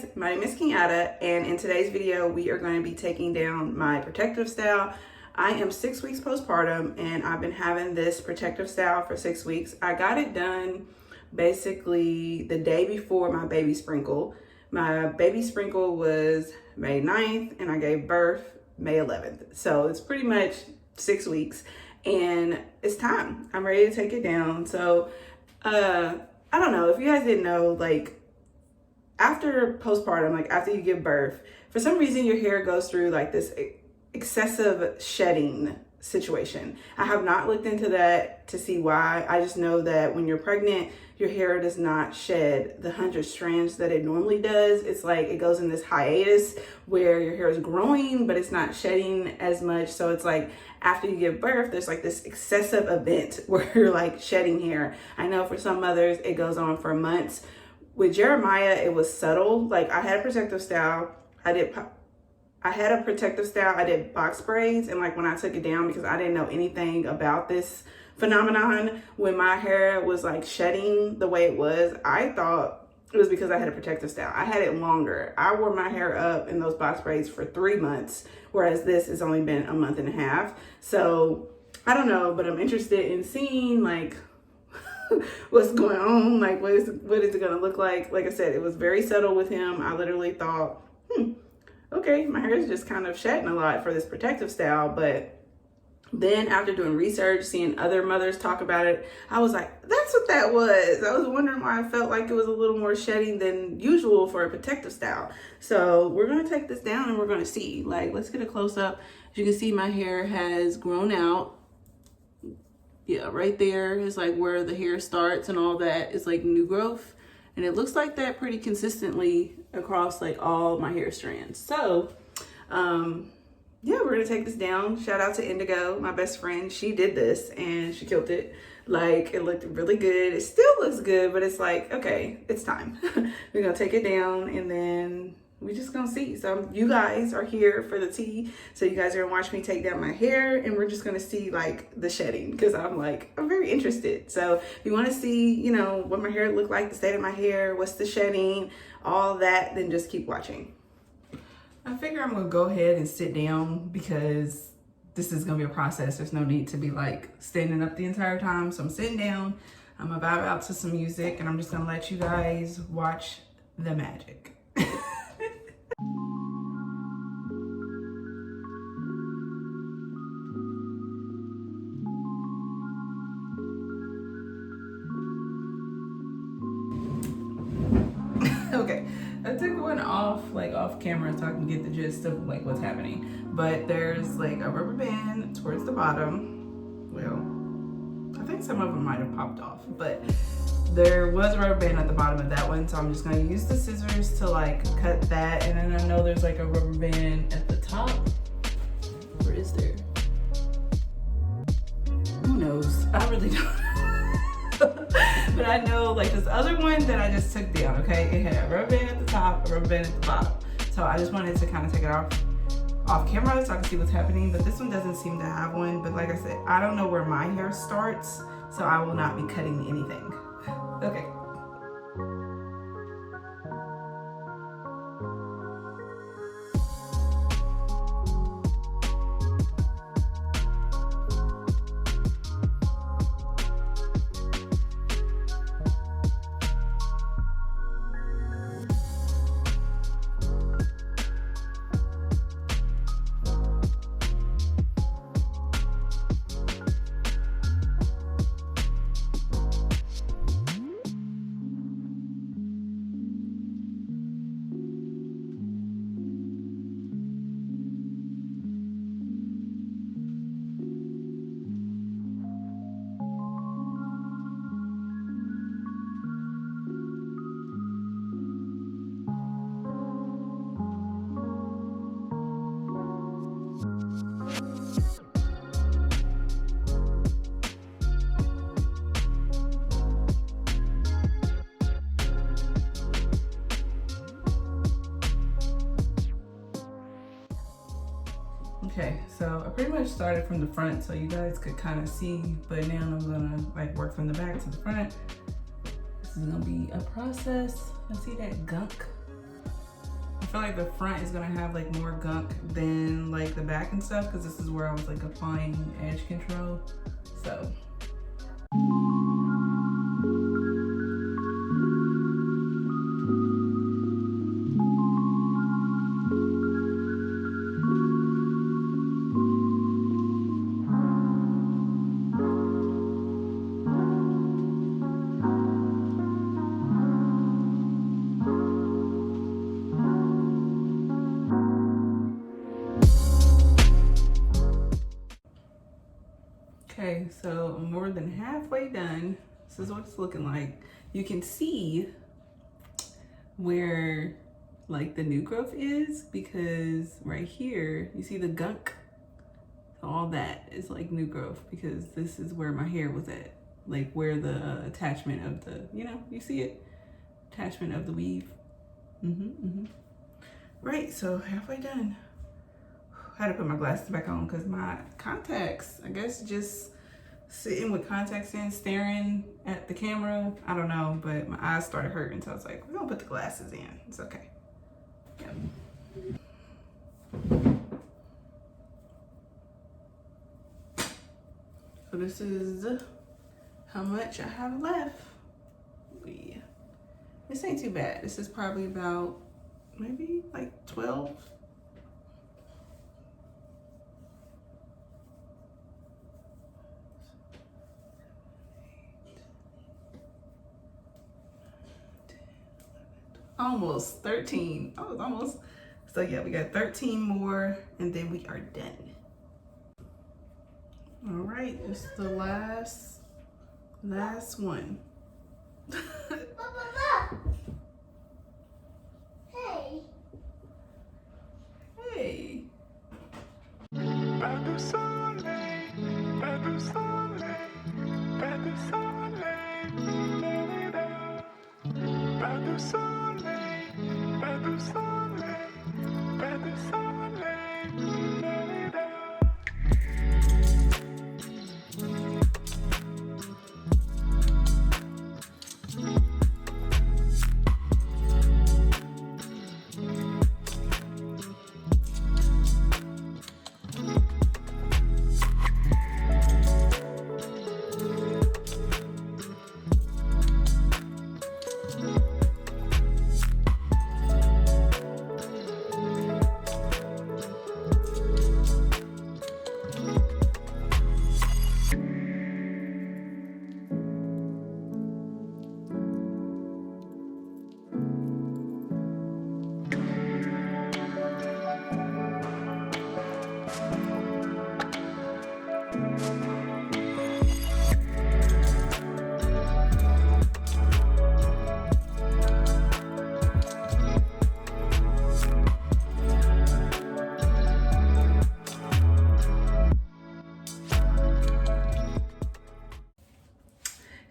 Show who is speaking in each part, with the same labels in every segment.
Speaker 1: guys, my name is KURLS, and in today's video we are going to be taking down my protective style. I am 6 weeks postpartum and I've been having this protective style for 6 weeks. I got it done basically the day before my baby sprinkle. My baby sprinkle was May 9th and I gave birth May 11th. So it's pretty much 6 weeks and it's time. I'm ready to take it down. So I don't know if you guys didn't know, like after postpartum, like after you give birth, for some reason your hair goes through like this excessive shedding situation. I have not looked into that to see why. I just know that when you're pregnant, your hair does not shed the 100 strands that it normally does. It's like it goes in this hiatus where your hair is growing, but it's not shedding as much. So it's like after you give birth, there's like this excessive event where you're like shedding hair. I know for some mothers, it goes on for months. With Jeremiah, it was subtle. Like I had a protective style. I did box braids, and like when I took it down, because I didn't know anything about this phenomenon, when my hair was like shedding the way it was, I thought it was because I had a protective style. I had it longer. I wore my hair up in those box braids for 3 months, whereas this has only been a month and a half. So I don't know, but I'm interested in seeing like what's going on, like what is it gonna look like. Like I said, it was very subtle with him. I literally thought, okay, my hair is just kind of shedding a lot for this protective style. But then after doing research, seeing other mothers talk about it, I was like, that's what that was. I was wondering why I felt like it was a little more shedding than usual for a protective style. So we're gonna take this down and we're gonna see. Like, let's get a close up. As you can see, my hair has grown out. Yeah, right there is like where the hair starts and all that is like new growth. And it looks like that pretty consistently across like all my hair strands. So, yeah, we're gonna take this down. Shout out to Indigo, my best friend. She did this and she killed it. Like, it looked really good. It still looks good, but it's like, okay, it's time. We're gonna take it down and then we just gonna see. So you guys are here for the tea. So you guys are gonna watch me take down my hair and we're just gonna see like the shedding, because I'm very interested. So if you wanna see, you know, what my hair look like, the state of my hair, what's the shedding, all that, then just keep watching. I figure I'm gonna go ahead and sit down because this is gonna be a process. There's no need to be like standing up the entire time. So I'm sitting down, I'm gonna vibe out to some music and I'm just gonna let you guys watch the magic. Okay, I took one off camera so I can get the gist of like what's happening. But there's like a rubber band towards the bottom. Well, I think some of them might have popped off, but there was a rubber band at the bottom of that one. So I'm just gonna use the scissors to like cut that. And then I know there's like a rubber band at the top. Where is there? Who knows? I really don't. But I know like this other one that I just took down, okay? It had a rubber band at the top, a rubber band at the bottom. So I just wanted to kind of take it off camera so I can see what's happening. But this one doesn't seem to have one. But like I said, I don't know where my hair starts, so I will not be cutting anything. Okay. Okay, so I pretty much started from the front so you guys could kind of see, but now I'm gonna like work from the back to the front. This is gonna be a process. I see that gunk I feel like the front is gonna have like more gunk than like the back and stuff, because this is where I was like applying edge control. So. Okay, so I'm more than halfway done. This is what it's looking like. You can see where like the new growth is, because right here, you see the gunk? All that is like new growth, because this is where my hair was at. Like where the attachment of the, you know, you see it? Attachment of the weave. Right, so halfway done. I had to put my glasses back on because my contacts, I guess just sitting with contacts in, staring at the camera, I don't know, but my eyes started hurting, so I was like, we're gonna put the glasses in. It's okay. Yep. So this is how much I have left. This ain't too bad. This is probably about maybe like 12. Almost 13. Oh, it's almost. So yeah, we got 13 more and then we are done. All right, this is the last one.
Speaker 2: Hey.
Speaker 1: Hey.
Speaker 2: Pas de soleil, pas de soleil, pas de soleil, pas de soleil, pas de soleil, pas de soleil.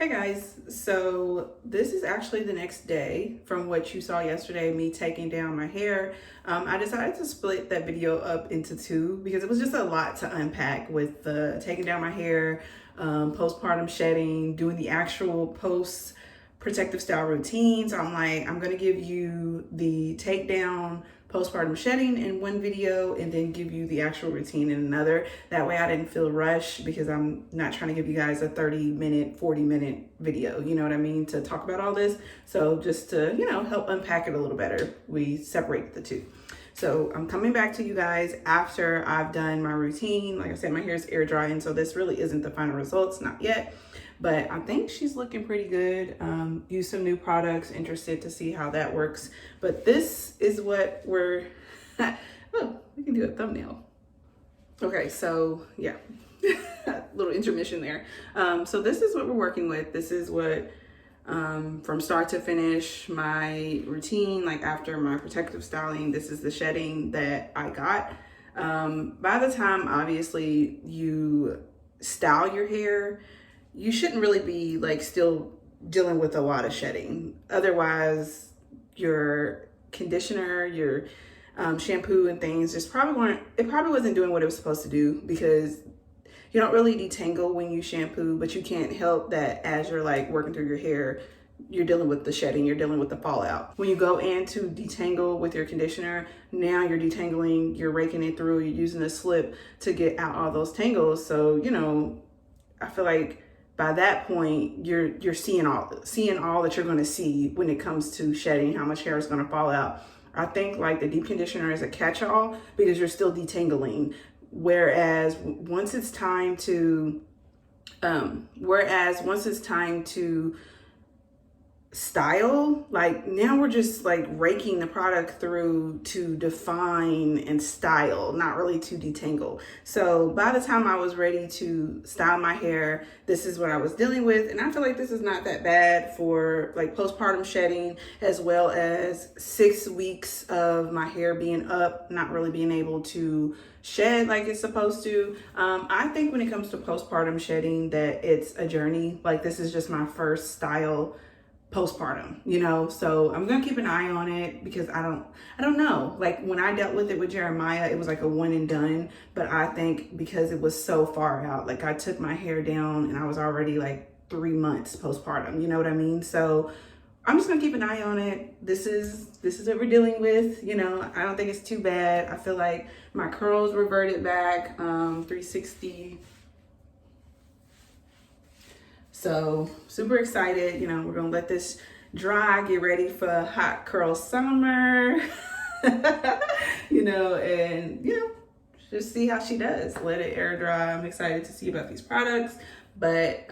Speaker 1: Hey guys, so this is actually the next day from what you saw yesterday, me taking down my hair. I decided to split that video up into two because it was just a lot to unpack with the taking down my hair, postpartum shedding, doing the actual post protective style routine. So I'm like, I'm gonna give you the takedown postpartum shedding in one video and then give you the actual routine in another. That way I didn't feel rushed because I'm not trying to give you guys a 30-minute, 40-minute video, you know what I mean, to talk about all this. So just to, you know, help unpack it a little better, we separate the two. So I'm coming back to you guys after I've done my routine. Like I said, my hair is air drying, so this really isn't the final results, not yet. But I think she's looking pretty good. Use some new products, interested to see how that works. But this is what we're, oh, we can do a thumbnail. Okay, so yeah, little intermission there. So this is what we're working with. This is what, from start to finish, my routine, like after my protective styling, this is the shedding that I got. By the time, obviously, you style your hair, you shouldn't really be like still dealing with a lot of shedding. Otherwise, your conditioner, your shampoo and things just probably wasn't doing what it was supposed to do, because you don't really detangle when you shampoo, but you can't help that as you're like working through your hair, you're dealing with the shedding, you're dealing with the fallout. When you go in to detangle with your conditioner, now you're detangling, you're raking it through, you're using a slip to get out all those tangles. So, you know, I feel like by that point, you're seeing all that you're gonna see when it comes to shedding, how much hair is gonna fall out. I think like the deep conditioner is a catch-all because you're still detangling. Whereas once it's time to style, like now we're just like raking the product through to define and style, not really to detangle. So by the time I was ready to style my hair, this is what I was dealing with. And I feel like this is not that bad for like postpartum shedding, as well as 6 weeks of my hair being up, not really being able to shed like it's supposed to. I think when it comes to postpartum shedding that it's a journey. Like this is just my first style postpartum, you know, so I'm gonna keep an eye on it because I don't know, like when I dealt with it with Jeremiah, it was like a one and done, but I think because it was so far out, like I took my hair down and I was already like 3 months postpartum, you know what I mean? So I'm just gonna keep an eye on it. This is what we're dealing with, you know. I don't think it's too bad. I feel like my curls reverted back 360. So super excited, you know, we're gonna let this dry, get ready for hot curl summer, you know, and, you know, just see how she does. Let it air dry. I'm excited to see about these products, but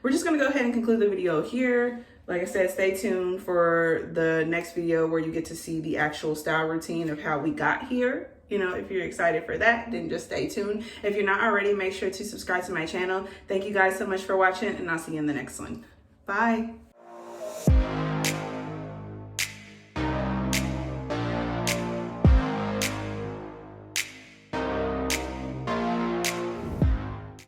Speaker 1: we're just gonna go ahead and conclude the video here. Like I said, stay tuned for the next video where you get to see the actual style routine of how we got here. You know, if you're excited for that, then just stay tuned. If you're not already, make sure to subscribe to my channel. Thank you guys so much for watching, and I'll see you in the next one. Bye.